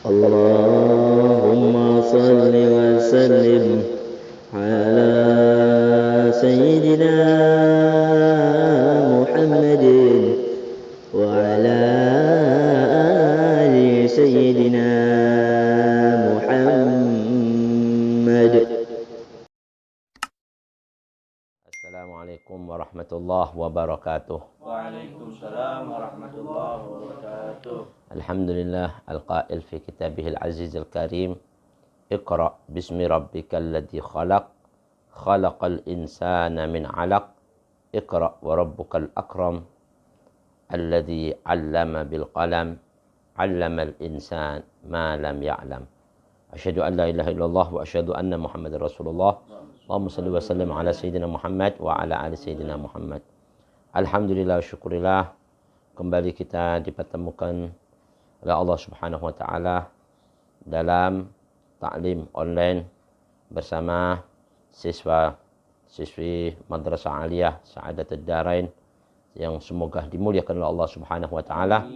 اللهم صل وسلم على سيدنا محمد وعلى آل سيدنا محمد. Assalamualaikum warahmatullahi wabarakatuh. Waalaikumsalam warahmatullahi wabarakatuh. Alhamdulillah al-qail fi kitabihil azizil karim. Iqra bismi rabbikal ladzi khalaq. Khalaqal insana min 'alaq. Iqra wa rabbukal akram. Alladzi 'allama bil qalam. 'Allamal insan ma lam ya'lam. Asyhadu an la ilaha illallah wa asyhadu anna Muhammadar Rasulullah. Allahumma salli wa sallim ala sayyidina Muhammad wa ala ali sayyidina Muhammad. Alhamdulillah, syukurillah, kembali kita dipertemukan oleh Allah Subhanahu wa taala dalam taklim online bersama siswa-siswi Madrasah Aliyah Sa'adatud Darain yang semoga dimuliakan oleh Allah Subhanahu wa taala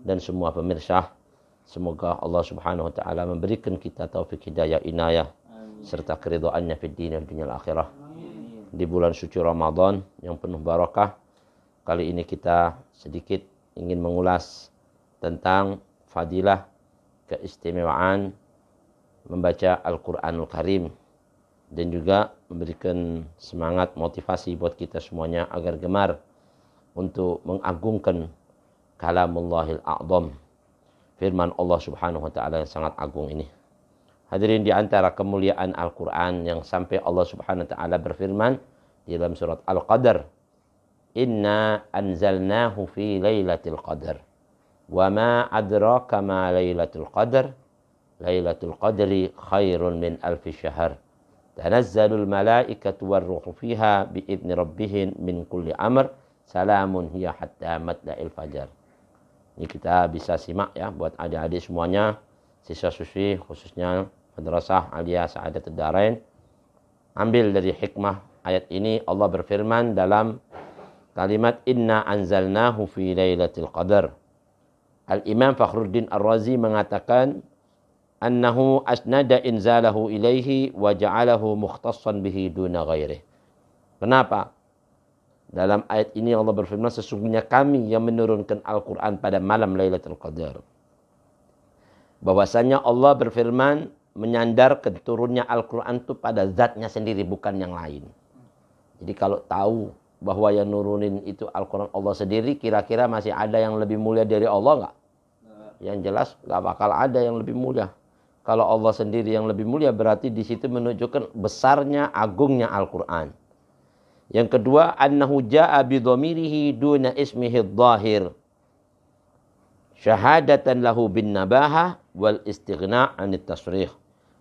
dan semua pemirsa. Semoga Allah Subhanahu wa taala memberikan kita taufik hidayah inayah serta keridhaannya fid dunya wal akhirah. Di bulan suci Ramadan yang penuh barakah, kali ini kita sedikit ingin mengulas tentang fadilah keistimewaan membaca Al-Qur'anul Karim dan juga memberikan semangat motivasi buat kita semuanya agar gemar untuk mengagungkan kalamullahil a'zam, firman Allah Subhanahu wa taala yang sangat agung ini. Hadirin, di antara kemuliaan Al-Quran yang sampai Allah Subhanahu wa taala berfirman di dalam surat Al-Qadr, Inna anzalnahu fi lailatul qadr. Wa ma adraka ma lailatul qadr. Lailatul qadri khairun min alfi syahr. Tanazzalul malaikatu warruhu fiha biidzni rabbihim min kulli amr. Salamun hiya hatta matla'il fajar. Ini kita bisa simak ya buat adik-adik semuanya, siswa-siswi khususnya Madrasah Aliyah Sa'adatud Darain. Ambil dari hikmah ayat ini, Allah berfirman dalam kalimat Inna anzalnahu fi lailatul qadar. Al-Imam Fakhruddin Ar-Razi mengatakan annahu asnada inzalahu ilaihi wa ja'alahu mukhtassan bihi duna ghairih. Kenapa? Dalam ayat ini Allah berfirman, sesungguhnya kami yang menurunkan Al-Quran pada malam Lailatul Qadar. Bahwasanya Allah berfirman menyandarkan turunnya Al-Quran itu pada zatnya sendiri, bukan yang lain. Jadi kalau tahu bahwa yang nurunin itu Al-Quran Allah sendiri, kira-kira masih ada yang lebih mulia dari Allah nggak? Yang jelas nggak bakal ada yang lebih mulia. Kalau Allah sendiri yang lebih mulia, berarti di situ menunjukkan besarnya, agungnya Al-Quran. Yang kedua, annahu ja'a bidhamirihi duna ismihi dhahir. Syahadatan lahu bin nabaha wal istighna' anit tasrih.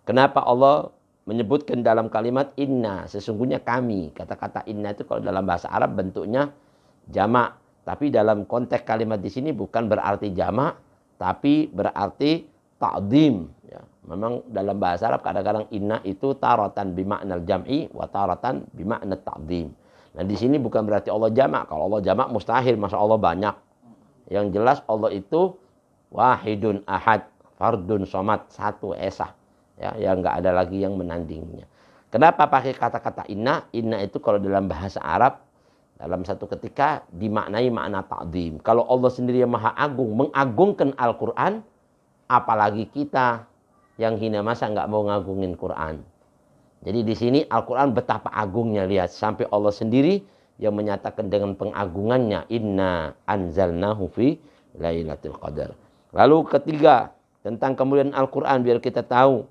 Kenapa Allah menyebutkan dalam kalimat inna, sesungguhnya kami. Kata-kata inna itu kalau dalam bahasa Arab bentuknya jamak, tapi dalam konteks kalimat di sini bukan berarti jamak, tapi berarti ta'dhim ya. Memang dalam bahasa Arab kadang-kadang inna itu taratan bimakna jam'i wa taratan bimakna ta'dhim. Nah, di sini bukan berarti Allah jamak. Kalau Allah jamak mustahil, masa Allah banyak. Yang jelas Allah itu wahidun ahad, fardun somad, satu esa. Ya, yang enggak ada lagi yang menandingnya. Kenapa pakai kata-kata inna? Inna itu kalau dalam bahasa Arab dalam satu ketika dimaknai makna ta'dhim. Kalau Allah sendiri yang maha agung, mengagungkan Al-Quran, apalagi kita yang hina masa enggak mau ngagungin Quran. Jadi di sini Al-Quran betapa agungnya, lihat sampai Allah sendiri yang menyatakan dengan pengagungannya inna anzalnahu fi lailatul qadar. Lalu ketiga, tentang kemuliaan Al-Quran biar kita tahu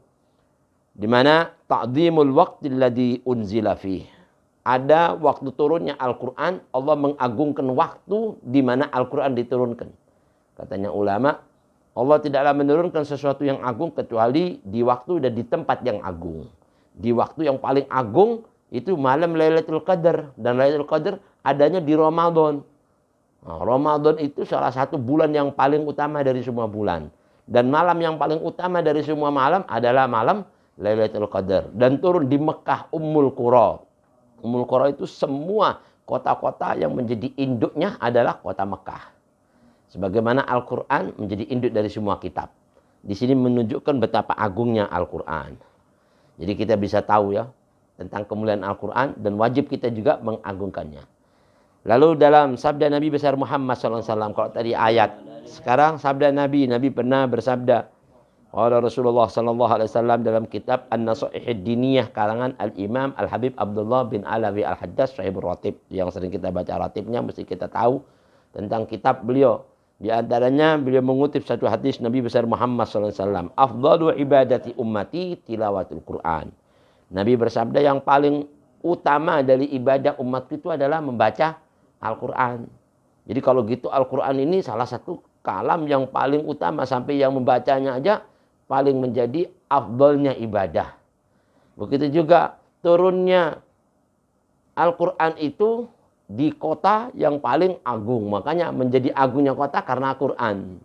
di mana ta'dhimul waqti alladhi unzila fih. Ada waktu turunnya Al-Quran, Allah mengagungkan waktu di mana Al-Quran diturunkan. Katanya ulama, Allah tidaklah menurunkan sesuatu yang agung kecuali di waktu dan di tempat yang agung. Di waktu yang paling agung itu malam Lailatul Qadar, dan Lailatul Qadar adanya di Ramadan. Nah, Ramadan itu salah satu bulan yang paling utama dari semua bulan, dan malam yang paling utama dari semua malam adalah malam Lailatul Qadar, dan turun di Mekah Ummul Qura. Ummul Qura itu semua kota-kota yang menjadi induknya adalah kota Mekah. Sebagaimana Al-Quran menjadi induk dari semua kitab. Di sini menunjukkan betapa agungnya Al-Quran. Jadi kita bisa tahu ya tentang kemuliaan Al-Quran dan wajib kita juga mengagungkannya. Lalu dalam sabda Nabi besar Muhammad SAW, kalau tadi ayat, sekarang sabda Nabi pernah bersabda, oleh Rasulullah SAW dalam kitab An-Nasaihid Diniyah karangan Al-Imam Al-Habib Abdullah bin Alawi Al-Haddas Sahibur Ratib. Yang sering kita baca ratibnya mesti kita tahu tentang kitab beliau. Di antaranya beliau mengutip satu hadis Nabi besar Muhammad SAW. Afdalu ibadati ummati tilawatul Quran. Nabi bersabda yang paling utama dari ibadah umat itu adalah membaca Al-Quran. Jadi kalau gitu Al-Quran ini salah satu kalam yang paling utama. Sampai yang membacanya aja paling menjadi afdalnya ibadah. Begitu juga turunnya Al-Quran itu di kota yang paling agung. Makanya menjadi agungnya kota karena Al-Quran.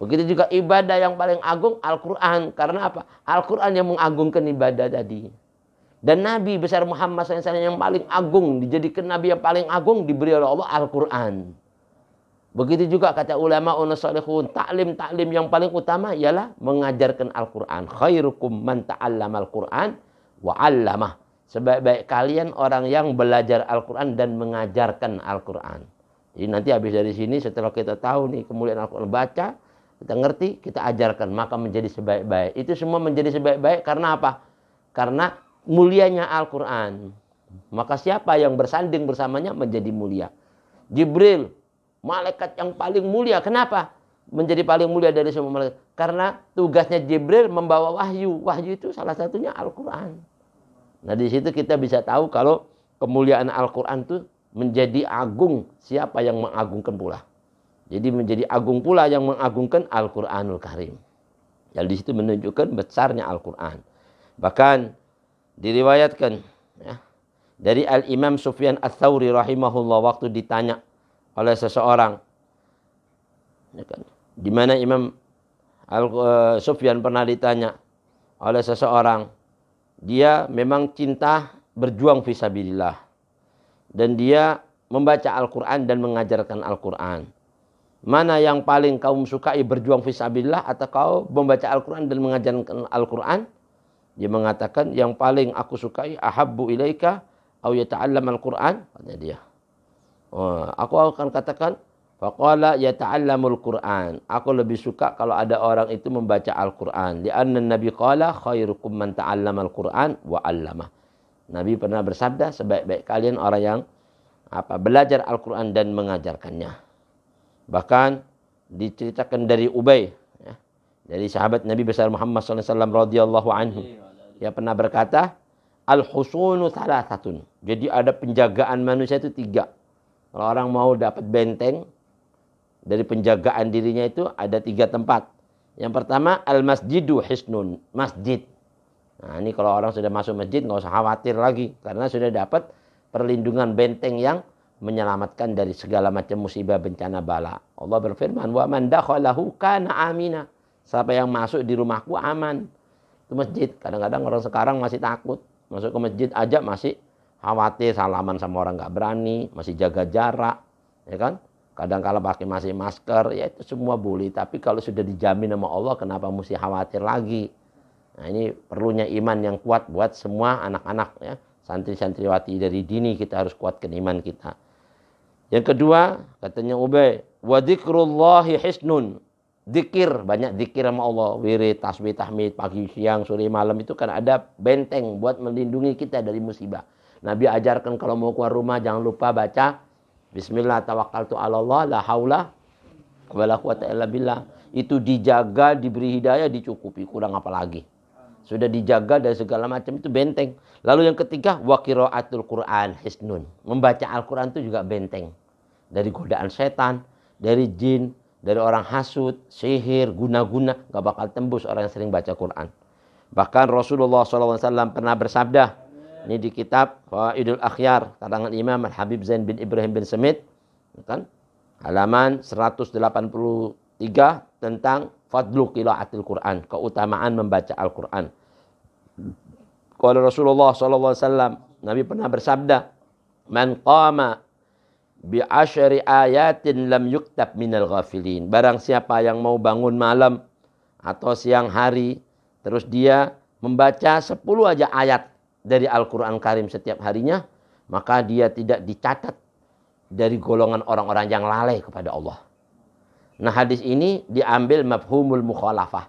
Begitu juga ibadah yang paling agung Al-Quran. Karena apa? Al-Quran yang mengagungkan ibadah tadi. Dan Nabi besar Muhammad SAW yang paling agung, dijadikan Nabi yang paling agung, diberi oleh Allah Al-Quran. Begitu juga kata ulama unasalihun, taklim yang paling utama ialah mengajarkan Al-Quran. Khairukum man ta'allama Al-Quran wa 'allamah. Sebaik-baik kalian orang yang belajar Al-Quran dan mengajarkan Al-Quran. Jadi nanti habis dari sini setelah kita tahu nih kemuliaan Al-Quran, baca, kita ngerti, kita ajarkan, maka menjadi sebaik-baik. Itu semua menjadi sebaik-baik karena apa? Karena mulianya Al-Quran. Maka siapa yang bersanding bersamanya menjadi mulia. Jibril, malaikat yang paling mulia. Kenapa menjadi paling mulia dari semua malaikat? Karena tugasnya Jibril membawa wahyu. Wahyu itu salah satunya Al-Quran. Nah di situ kita bisa tahu kalau kemuliaan Al-Quran itu menjadi agung. Siapa yang mengagungkan pula. Jadi menjadi agung pula yang mengagungkan Al-Quranul Karim. Yang di situ menunjukkan besarnya Al-Quran. Bahkan diriwayatkan ya, dari Al-Imam Sufyan Ats-Tsauri rahimahullah waktu ditanya oleh seseorang, ya kan, di mana Imam Sufyan pernah ditanya oleh seseorang, dia memang cinta berjuang fisabilillah dan dia membaca Al-Quran dan mengajarkan Al-Quran. Mana yang paling kamu sukai, berjuang fisabilillah atau kau membaca Al-Quran dan mengajarkan Al-Quran? Dia mengatakan yang paling aku sukai ahabbu ilaika au yata'allam al-Quran, katanya dia. Aku akan katakan faqala yata'allamul Quran. Aku lebih suka kalau ada orang itu membaca Al-Quran. Li'anna Nabi qala khairukum man ta'allama al-Quran wa 'allamah. Nabi pernah bersabda sebaik-baik kalian orang yang belajar Al-Quran dan mengajarkannya. Bahkan diceritakan dari Ubay, ya, dari sahabat Nabi besar Muhammad SAW radhiyallahu anhu. Dia pernah berkata, al-husunu thalathatun. Jadi ada penjagaan manusia itu 3. Kalau orang mau dapat benteng dari penjagaan dirinya itu ada 3 tempat. Yang pertama, al-masjidu hisnun. Masjid. Nah ini kalau orang sudah masuk masjid nggak usah khawatir lagi. Karena sudah dapat perlindungan benteng yang menyelamatkan dari segala macam musibah bencana bala. Allah berfirman, wa man dakhalahu kana amina. Siapa yang masuk di rumahku aman. Itu masjid. Kadang-kadang orang sekarang masih takut. Masuk ke masjid aja masih khawatir, salaman sama orang nggak berani, masih jaga jarak, ya kan? Kadang-kala pakai masih masker, ya itu semua boleh. Tapi kalau sudah dijamin sama Allah, kenapa mesti khawatir lagi? Nah ini perlunya iman yang kuat buat semua anak-anak ya. Santri-santriwati dari dini kita harus kuatkan iman kita. Yang kedua, katanya Ubay, wa dzikrullahi hisnun. Zikir, banyak zikir sama Allah, wirid, tasbih, tahmid, pagi, siang, sore, malam itu kan ada benteng buat melindungi kita dari musibah. Nabi ajarkan kalau mau keluar rumah jangan lupa baca Bismillah tawakkaltu 'ala Allah la haula wala quwata illa billah. Itu dijaga, diberi hidayah, dicukupi, kurang apa lagi. Sudah dijaga dari segala macam, itu benteng. Lalu yang ketiga, wa qiraatul Qur'an hisnun. Membaca Al-Qur'an itu juga benteng dari godaan setan, dari jin, dari orang hasud, sihir, guna-guna, gak bakal tembus orang yang sering baca Quran. Bahkan Rasulullah SAW pernah bersabda, ini di kitab Fawaidul Akhyar, karangan Imam Al-Habib Zain bin Ibrahim bin Semit, kan? Halaman 183 tentang fadlu qiraatil Quran, keutamaan membaca Al-Quran. Qala Rasulullah SAW, Nabi pernah bersabda, man qama bi'asyri ayatin lam yuktab minal ghafilin. Barang siapa yang mau bangun malam atau siang hari, terus dia membaca 10 aja ayat dari Al-Quran Karim setiap harinya, maka dia tidak dicatat dari golongan orang-orang yang lalai kepada Allah. Nah, hadis ini diambil mafhumul mukhalafah.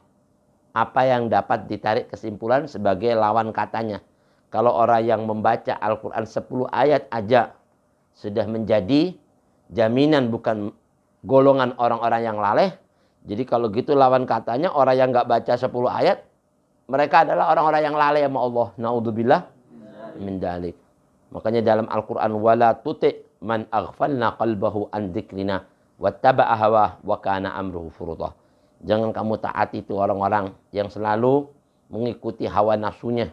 Apa yang dapat ditarik kesimpulan sebagai lawan katanya. Kalau orang yang membaca Al-Quran 10 ayat aja sudah menjadi jaminan bukan golongan orang-orang yang lalai. Jadi kalau gitu lawan katanya orang yang nggak baca 10 ayat, mereka adalah orang-orang yang lalai sama Allah. Na'udzubillah min dzalik. Makanya dalam Al-Quran, wala tuti' man aghfalna qalbahu an dzikrina wattaba'a hawah wa kana amruhu furuta. Jangan kamu taati itu orang-orang yang selalu mengikuti hawa nafsunya.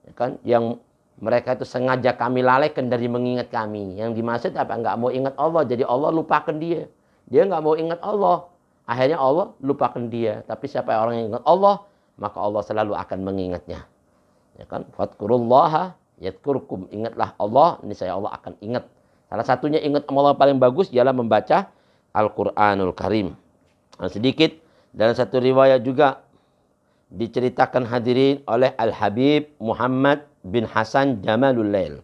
Ya kan? Yang mereka itu sengaja kami lalaikan dari mengingat kami. Yang dimaksud apa? Nggak mau ingat Allah. Jadi Allah lupakan dia. Dia nggak mau ingat Allah. Akhirnya Allah lupakan dia. Tapi siapa orang yang ingat Allah, maka Allah selalu akan mengingatnya. Ya kan? Fadkurullaha yadkurkum. Ingatlah Allah, niscaya Allah akan ingat. Salah satunya ingat Allah paling bagus ialah membaca Al-Quranul Karim. Nah, sedikit dalam satu riwayat juga diceritakan hadirin oleh Al-Habib Muhammad bin Hasan Jamalul Lail.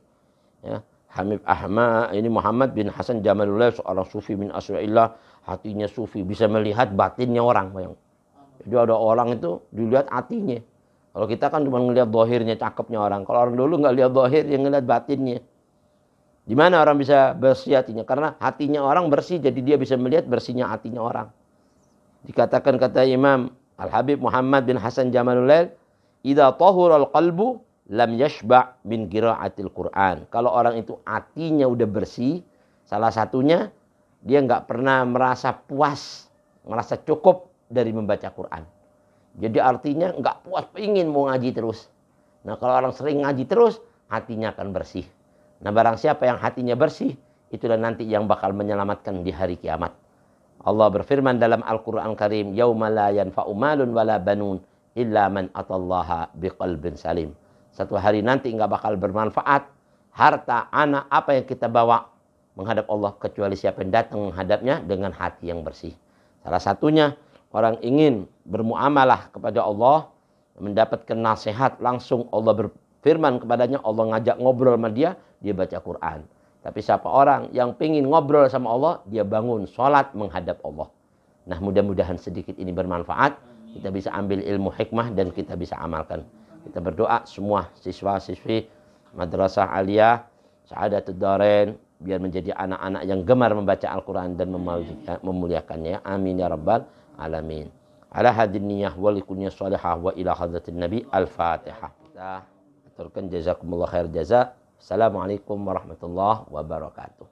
Ya, Habib Ahmad ini Muhammad bin Hasan Jamalul Lail, seorang sufi min asyaillah, hatinya sufi, bisa melihat batinnya orang. Jadi ada orang itu dilihat hatinya. Kalau kita kan cuma ngelihat zahirnya, cakepnya orang. Kalau orang dulu nggak lihat zahir, yang ngelihat batinnya. Di mana orang bisa bersih hatinya? Karena hatinya orang bersih, jadi dia bisa melihat bersihnya hatinya orang. Dikatakan kata Imam Al-Habib Muhammad bin Hasan Jamalul Lail, "Idza tahural qalbu lam yashba' min qira'atil Qur'an." Kalau orang itu hatinya udah bersih, salah satunya dia nggak pernah merasa puas, merasa cukup dari membaca Quran. Jadi artinya nggak puas, ingin mau ngaji terus. Nah, kalau orang sering ngaji terus, hatinya akan bersih. Nah, barang siapa yang hatinya bersih, itulah nanti yang bakal menyelamatkan di hari kiamat. Allah berfirman dalam Al-Quran Karim, "Yauma la yanfa'u malun wala banun illa man atallaha biqalbin salim." Satu hari nanti enggak bakal bermanfaat harta, anak, apa yang kita bawa menghadap Allah, kecuali siapa yang datang menghadapnya dengan hati yang bersih. Salah satunya orang ingin bermuamalah kepada Allah, mendapatkan nasihat langsung, Allah berfirman kepadanya, Allah ngajak ngobrol sama dia baca Quran. Tapi siapa orang yang pingin ngobrol sama Allah, dia bangun sholat menghadap Allah. Nah, mudah-mudahan sedikit ini bermanfaat. Kita bisa ambil ilmu hikmah dan kita bisa amalkan. Kita berdoa semua siswa-siswi Madrasah Aliyah Sa'adatud Dharain biar menjadi anak-anak yang gemar membaca Al-Quran dan memuliakannya. Amin ya rabbal alamin. Ala hadin niyah wa likuniyah salihah wa ila hadratin nabi. Al-Fatihah. Kita aturkan jazakumullah khair jaza. Assalamualaikum warahmatullahi wabarakatuh.